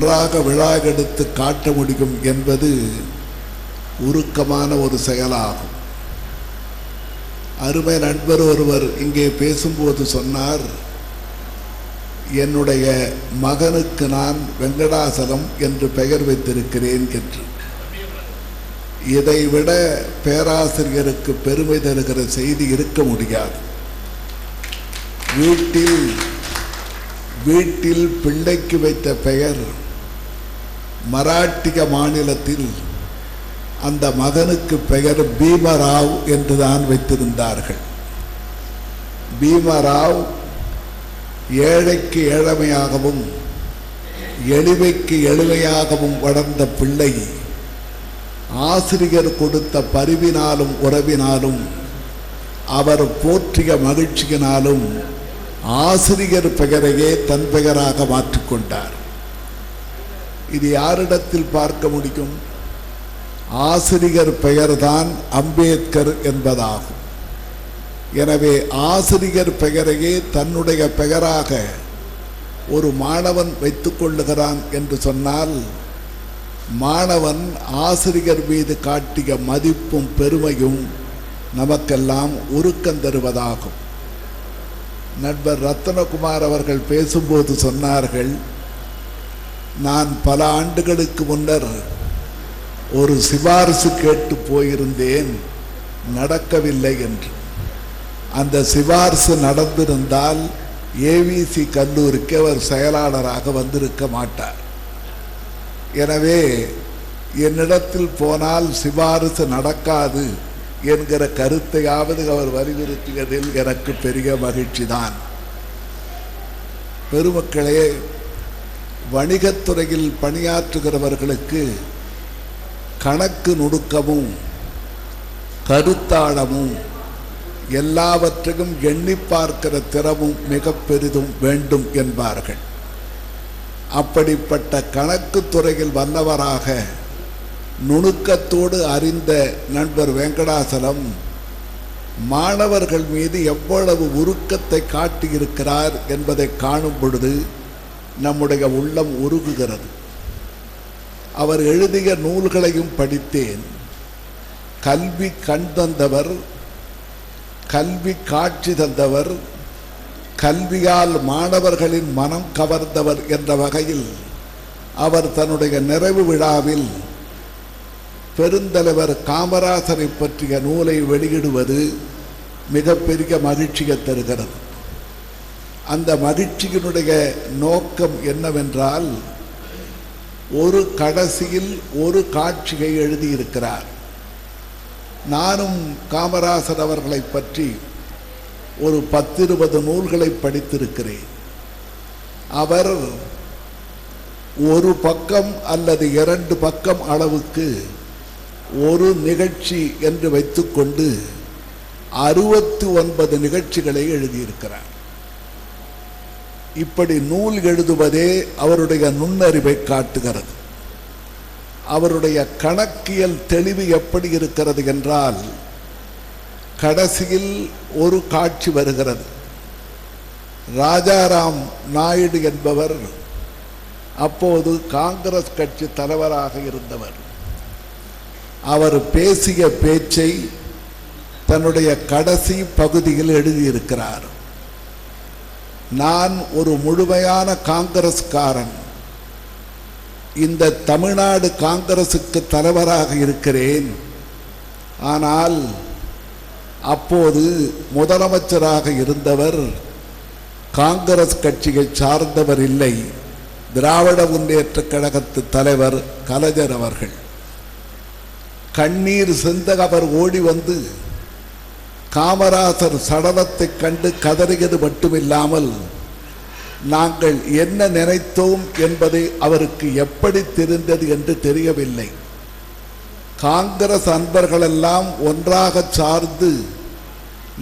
நன்றாக விழா எடுத்து காட்ட முடியும் என்பது உருக்கமான ஒரு செயலாகும். அருமை நண்பர் ஒருவர் இங்கே பேசும்போது சொன்னார், என்னுடைய மகனுக்கு நான் வெங்கடாசலம் என்று பெயர் வைத்திருக்கிறேன் என்று. இதைவிட பேராசிரியருக்கு பெருமை தருகிற செய்தி இருக்க முடியாது. வீட்டில் பிள்ளைக்கு வைத்த பெயர் மராட்டிய மாநிலத்தில் அந்த மகனுக்கு பெயர் பீமராவ் என்றுதான் வைத்திருந்தார்கள். பீமராவ் ஏழைக்கு ஏழமையாகவும் எளிமைக்கு எளிமையாகவும் வளர்ந்த பிள்ளை ஆசிரியர் கொடுத்த பரிவினாலும் உறவினாலும் அவர் போற்றிய மகிழ்ச்சியினாலும் ஆசிரியர் பெயரையே தன் பெயராக மாற்றிக்கொண்டார். இது யாரிடத்தில் பார்க்க முடியும்? ஆசிரியர் பெயர்தான் அம்பேத்கர் என்பதாகும். எனவே ஆசிரியர் பெயரையே தன்னுடைய பெயராக ஒரு மாணவன் வைத்துக் கொள்ளுகிறான் என்று சொன்னால், மாணவன் ஆசிரியர் மீது காட்டிய மதிப்பும் பெருமையும் நமக்கெல்லாம் உருக்கம் தருவதாகும். நண்பர் ரத்னகுமார் அவர்கள் பேசும்போது சொன்னார்கள், நான் பல ஆண்டுகளுக்கு முன்னர் ஒரு சிபாரிசு கேட்டு போயிருந்தேன், நடக்கவில்லை என்று. அந்த சிபாரிசு நடந்திருந்தால் ஏவிசி கல்லூரிக்கு அவர் செயலாளராக வந்திருக்க மாட்டார். எனவே என்னிடத்தில் போனால் சிபாரிசு நடக்காது என்கிற கருத்தையாவது அவர் வலியுறுத்தியதில் எனக்கு பெரிய மகிழ்ச்சி தான். பெருமக்களே, வணிகத்துறையில் பணியாற்றுகிறவர்களுக்கு கணக்கு நுணுக்கமும் கருத்தாழமும் எல்லாவற்றையும் எண்ணி பார்க்கிற திறமும் மிக பெரிதும் வேண்டும் என்பார்கள். அப்படிப்பட்ட கணக்கு துறையில் வல்லவராக நுணுக்கத்தோடு அறிந்த நண்பர் வெங்கடாசலம் மாணவர்கள் மீது எவ்வளவு உருக்கத்தை காட்டியிருக்கிறார் என்பதை காணும் பொழுது நம்முடைய உள்ளம் உருகுகிறது. அவர் எழுதிய நூல்களையும் படித்தேன். கல்வி கண் தந்தவர், கல்வி காட்சி தந்தவர், கல்வியால் மாணவர்களின் மனம் கவர்ந்தவர் என்ற வகையில் அவர் தன்னுடைய நிறைவு விழாவில் பெருந்தலைவர் காமராசரை பற்றிய நூலை வெளியிடுவது மிகப்பெரிய மகிழ்ச்சியை தருகிறது. அந்த மகிழ்ச்சியினுடைய நோக்கம் என்னவென்றால், ஒரு கடைசியில் ஒரு காட்சியை எழுதியிருக்கிறார். நானும் காமராசர் அவர்களை பற்றி ஒரு 10-20 நூல்களை படித்திருக்கிறேன். அவர் ஒரு பக்கம் அல்லது 2 பக்கம் அளவுக்கு ஒரு நிகழ்ச்சி என்று வைத்துக்கொண்டு 69 நிகழ்ச்சிகளை எழுதியிருக்கிறார். இப்படி நூல் எழுதுவதே அவருடைய நுண்ணறிவை காட்டுகிறது. அவருடைய கணக்கியல் தெளிவு எப்படி இருக்கிறது என்றால், கடைசியில் ஒரு காட்சி வருகிறது. ராஜாராம் நாயுடு என்பவர் அப்போது காங்கிரஸ் கட்சி தலைவராக இருந்தவர். அவர் பேசிய பேச்சை தன்னுடைய கடைசி பகுதியில் எழுதியிருக்கிறார். நான் ஒரு முழுமையான காங்கிரஸ்காரன், இந்த தமிழ்நாடு காங்கிரசுக்கு தலைவராக இருக்கிறேன். ஆனால் அப்போது முதலமைச்சராக இருந்தவர் காங்கிரஸ் கட்சியை சார்ந்தவர் இல்லை, திராவிட முன்னேற்ற கழகத்து தலைவர் கலைஞர் அவர்கள். கண்ணீர் சிந்த அவர் ஓடி வந்து காமராசர் சடலத்தை கண்டு கதறியது மட்டுமில்லாமல், நாங்கள் என்ன நினைத்தோம் என்பதை அவருக்கு எப்படி தெரிந்தது என்று தெரியவில்லை. காங்கிரஸ் அன்பர்களெல்லாம் ஒன்றாக சார்ந்து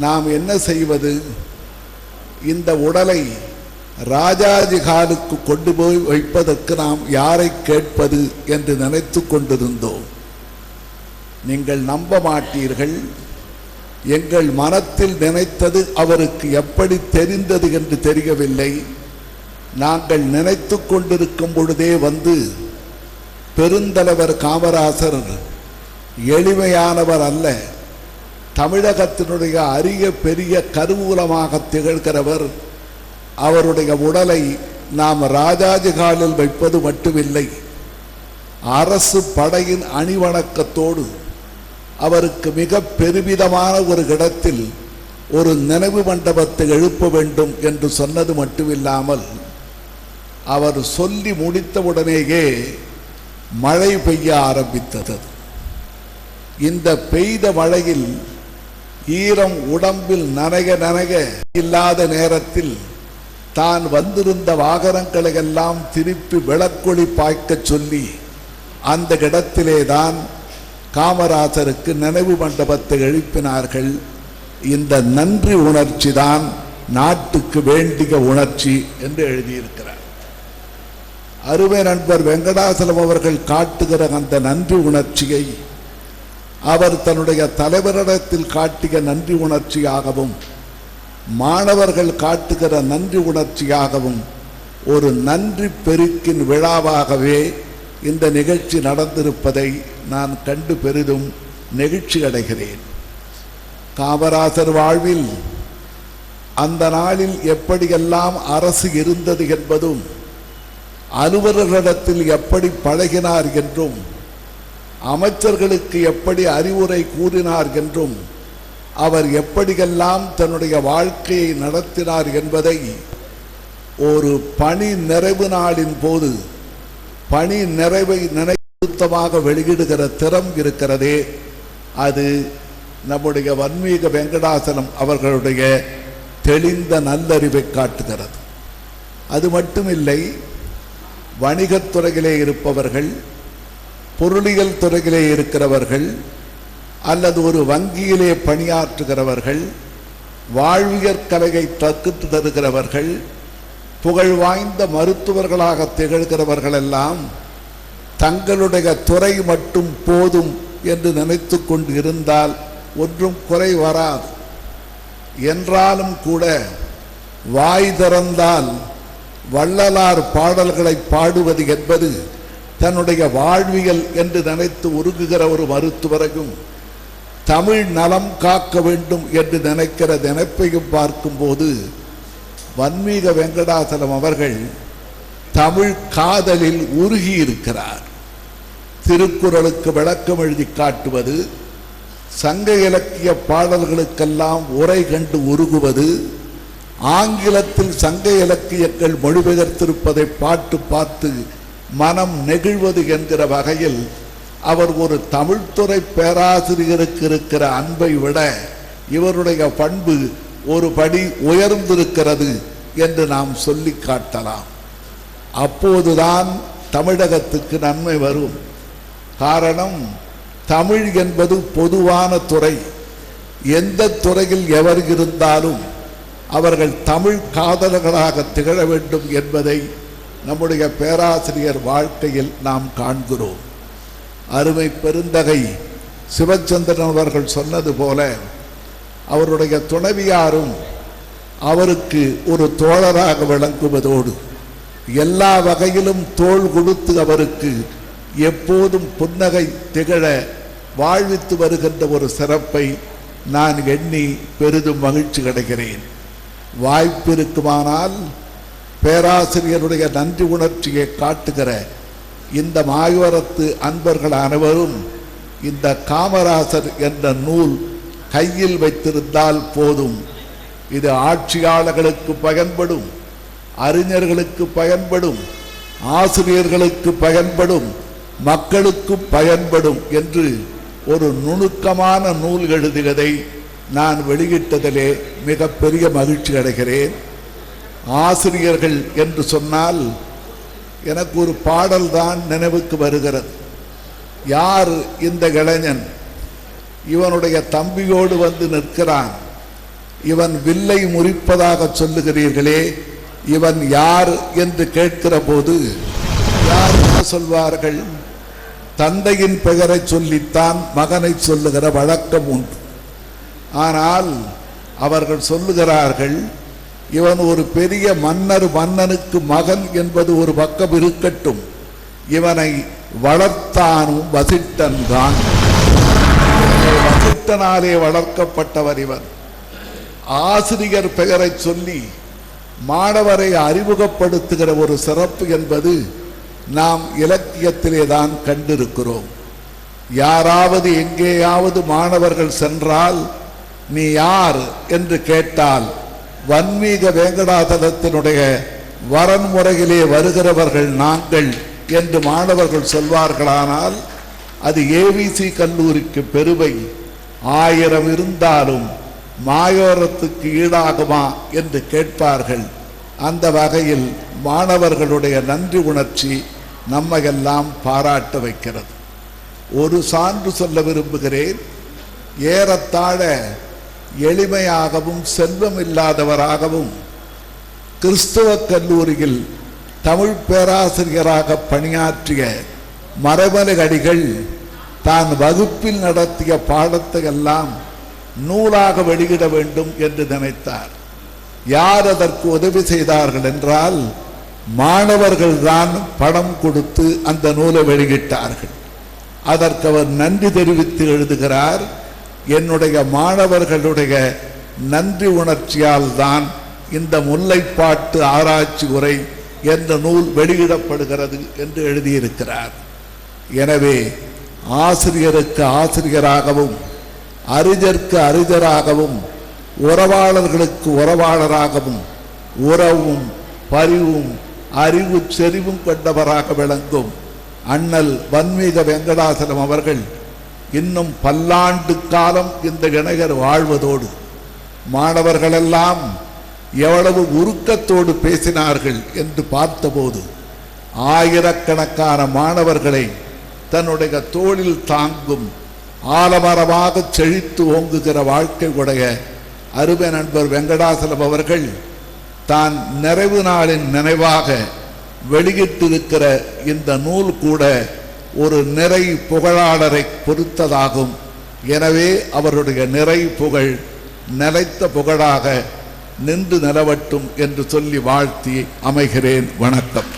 நாம் என்ன செய்வது, இந்த உடலை ராஜாஜி காலுக்கு கொண்டு போய் வைப்பதற்கு நாம் யாரை கேட்பது என்று நினைத்து கொண்டிருந்தோம். நீங்கள் நம்ப மாட்டீர்கள், எங்கள் மனத்தில் நினைத்தது அவருக்கு எப்படி தெரிந்தது என்று தெரியவில்லை. நாங்கள் நினைத்து கொண்டிருக்கும் பொழுதே வந்து பெருந்தலைவர் காமராசர் எளிமையானவர் அல்ல, தமிழகத்தினுடைய அரிய பெரிய கருவூலமாக திகழ்கிறவர். அவருடைய உடலை நாம் ராஜாஜி காலில் வைப்பது மட்டுமில்லை, அரசு படையின் அணிவணக்கத்தோடு அவருக்கு மிக பெருமிதமான ஒரு இடத்தில் ஒரு நினைவு மண்டபத்தை எழுப்ப வேண்டும் என்று சொன்னது மட்டுமில்லாமல் அவர் சொல்லி முடித்தவுடனேயே மழை பெய்ய ஆரம்பித்தது. இந்த பெய்த மழையில் ஈரம் உடம்பில் நனைக நனைக இல்லாத நேரத்தில் தான் வந்திருந்த வாகனங்களை எல்லாம் திருப்பி விளக்கொளி பாய்க்க சொல்லி அந்த இடத்திலே தான் காமராசருக்கு நினைவு மண்டபத்தை எழுப்பினார்கள். இந்த நன்றி உணர்ச்சி தான் நாட்டுக்கு வேண்டிய உணர்ச்சி என்று எழுதியிருக்கிறார். அருமை நண்பர் வெங்கடாசலம் அவர்கள் காட்டுகிற அந்த நன்றி உணர்ச்சியை அவர் தன்னுடைய தலைவரிடத்தில் காட்டிய நன்றி உணர்ச்சியாகவும் மாணவர்கள் காட்டுகிற நன்றி உணர்ச்சியாகவும் ஒரு நன்றி பெருக்கின் விழாவாகவே இந்த நிகழ்ச்சி நடந்திருப்பதை நான் கண்டு பெரிதும் நெகிழ்ச்சி அடைகிறேன். காமராசர் வாழ்வில் அந்த நாளில் எப்படியெல்லாம் அரசு இருந்தது என்பதும் அலுவலர்களிடத்தில் எப்படி பழகினார் என்றும் அமைச்சர்களுக்கு எப்படி அறிவுரை கூறினார் என்றும் அவர் எப்படியெல்லாம் தன்னுடைய வாழ்க்கையை நடத்தினார் என்பதை ஒரு பணி நிறைவு நாளின் போது பணி நிறைவை நினைவுத்தமாக வெளியிடுகிற திறம் இருக்கிறதே, அது நம்முடைய வன்மீக வெங்கடாசலம் அவர்களுடைய தெளிந்த நல்லறிவை காட்டுகிறது. அது மட்டுமில்லை, வணிகத் துறையிலே இருப்பவர்கள், பொருளியல் துறையிலே இருக்கிறவர்கள், அல்லது ஒரு வங்கியிலே பணியாற்றுகிறவர்கள், வாழ்வியற் கலையை கற்று தருகிறவர்கள், புகழ் வாய்ந்த மருத்துவர்களாக திகழ்கிறவர்கள் எல்லாம் தங்களுடைய துறை மட்டும் போதும் என்று நினைத்து கொண்டு இருந்தால் ஒன்றும் குறை வராது. என்றாலும் கூட வாய் திறந்தால் வள்ளலார் பாடல்களை பாடுவது என்பது தன்னுடைய வாழ்வியல் என்று நினைத்து உருகுகிற ஒரு மருத்துவரையும் தமிழ் நலம் காக்க வேண்டும் என்று நினைக்கிற நினைப்பையும் பார்க்கும்போது வன்மீக வெங்கடாசலம் அவர்கள் தமிழ் காதலில் உருகி இருக்கிறார். திருக்குறளுக்கு விளக்கம் எழுதி காட்டுவது, சங்க இலக்கிய பாடல்களுக்கெல்லாம் உரை கண்டு உருகுவது, ஆங்கிலத்தில் சங்க இலக்கியங்கள் மொழிபெயர்த்திருப்பதை பாட்டு பார்த்து மனம் நெகிழ்வது என்கிற வகையில் அவர் ஒரு தமிழ்துறை பேராசிரியருக்கு இருக்கிற அன்பை விட இவருடைய பண்பு ஒரு படி உயர்ந்திருக்கிறது என்று நாம் சொல்லி காட்டலாம். அப்போதுதான் தமிழகத்துக்கு நன்மை வரும். காரணம், தமிழ் என்பது பொதுவான துறை. எந்த துறையில் எவர் இருந்தாலும் அவர்கள் தமிழ் காதலர்களாக திகழ வேண்டும் என்பதை நம்முடைய பேராசிரியர் வாழ்க்கையில் நாம் காண்கிறோம். அருமை பெருந்தகை சிவச்சந்திரன் அவர்கள் சொன்னது போல அவருடைய துணைவியாரும் அவருக்கு ஒரு தோழராக விளங்குவதோடு எல்லா வகையிலும் தோள் கொடுத்து அவருக்கு எப்போதும் புன்னகை திகழ வாழ்வித்து வருகின்ற ஒரு சிறப்பை நான் எண்ணி பெரிதும் மகிழ்ச்சி அடைகிறேன். வாய்ப்பு இருக்குமானால் பேராசிரியருடைய நன்றி உணர்ச்சியை காட்டுகிற இந்த மாயவரத்து அன்பர்கள் அனைவரும் இந்த காமராசர் என்ற நூல் கையில் வைத்திருந்தால் போதும். இது ஆட்சியாளர்களுக்கு பயன்படும், அறிஞர்களுக்கு பயன்படும், ஆசிரியர்களுக்கு பயன்படும், மக்களுக்கு பயன்படும் என்று ஒரு நுணுக்கமான நூல் எழுதுவதை நான் வெளியிட்டதிலே மிகப்பெரிய மகிழ்ச்சி அடைகிறேன். ஆசிரியர்கள் என்று சொன்னால் எனக்கு ஒரு பாடல் தான் நினைவுக்கு வருகிறது. யார் இந்த இளைஞன்? இவனுடைய தம்பியோடு வந்து நிற்கிறான், இவன் வில்லை முறிப்பதாக சொல்லுகிறீர்களே, இவன் யார் என்று கேட்கிற போது யார் சொல்வார்கள்? தந்தையின் பெயரை சொல்லித்தான் மகனை சொல்லுகிற வழக்கம் உண்டு. ஆனால் அவர்கள் சொல்லுகிறார்கள், இவன் ஒரு பெரிய மன்னனுக்கு மகன் என்பது ஒரு பக்கம் இருக்கட்டும், இவனை வளர்த்தானும் வசிட்டன் தான். வசிட்டனாலே வளர்க்கப்பட்டவர் இவன். ஆசிரியர் பெயரை சொல்லி மாணவரை அறிமுகப்படுத்துகிற ஒரு சிறப்பு என்பது நாம் இலக்கியத்திலே தான் கண்டிருக்கிறோம். யாராவது எங்கேயாவது மாணவர்கள் சென்றால் நீ யார் என்று கேட்டால் வன்மீக வேங்கடாசலத்தினுடைய வரன்முறையிலே வருகிறவர்கள் நாங்கள் என்று மாணவர்கள் சொல்வார்களானால் அது ஏவிசி கல்லூரிக்கு பெருமை. 1000 இருந்தாலும் மாயோரத்துக்கு ஈடாகுமா என்று கேட்பார்கள். அந்த வகையில் மாணவர்களுடைய நன்றி உணர்ச்சி நம்மையெல்லாம் பாராட்ட வைக்கிறது. ஒரு சான்று சொல்ல விரும்புகிறேன். ஏறத்தாழ எளிமையாகவும் செல்வம் இல்லாதவராகவும் கிறிஸ்தவ கல்லூரியில் தமிழ் பேராசிரியராக பணியாற்றிய மறைமலை அடிகள் தான் வகுப்பில் நடத்திய பாடத்தை எல்லாம் நூலாக வெளியிட வேண்டும் என்று நினைத்தார். யார் அதற்கு உதவி செய்தார்கள் என்றால் மாணவர்கள் தான் பணம் கொடுத்து அந்த நூலை வெளியிட்டார்கள். அதற்கு அவர் நன்றி தெரிவித்து எழுதுகிறார், என்னுடைய மாணவர்களுடைய நன்றி உணர்ச்சியால் தான் இந்த முல்லைப்பாட்டு ஆராய்ச்சி உரை என்ற நூல் வெளியிடப்படுகிறது என்று எழுதியிருக்கிறார். எனவே ஆசிரியருக்கு ஆசிரியராகவும் அறிஞருக்கு அறிஞராகவும் உறவாளர்களுக்கு உறவாளராகவும் உறவும் பரிவும் அறிவு செறிவும் கொண்டவராக விளங்கும் அண்ணல் வன்மீக வெங்கடாசலம் அவர்கள் இன்னும் பல்லாண்டு காலம் இந்த இணையர் வாழ்வதோடு மாணவர்களெல்லாம் எவ்வளவு உருக்கத்தோடு பேசினார்கள் என்று பார்த்தபோது ஆயிரக்கணக்கான மாணவர்களை தன்னுடைய தோளில் தாங்கும் ஆலமரமாக செழித்து ஓங்குகிற வாழ்க்கை உடைய அருமை நண்பர் வெங்கடாசலம் அவர்கள் தான் நிறைவு நாளின் நினைவாக வெளியிட்டிருக்கிற இந்த நூல் கூட ஒரு நிறை புகழாளரை பொறுத்ததாகும். எனவே அவருடைய நிறை புகழ் நிலைத்த புகழாக நின்று நிலவட்டும் என்று சொல்லி வாழ்த்தி அமைகிறேன். வணக்கம்.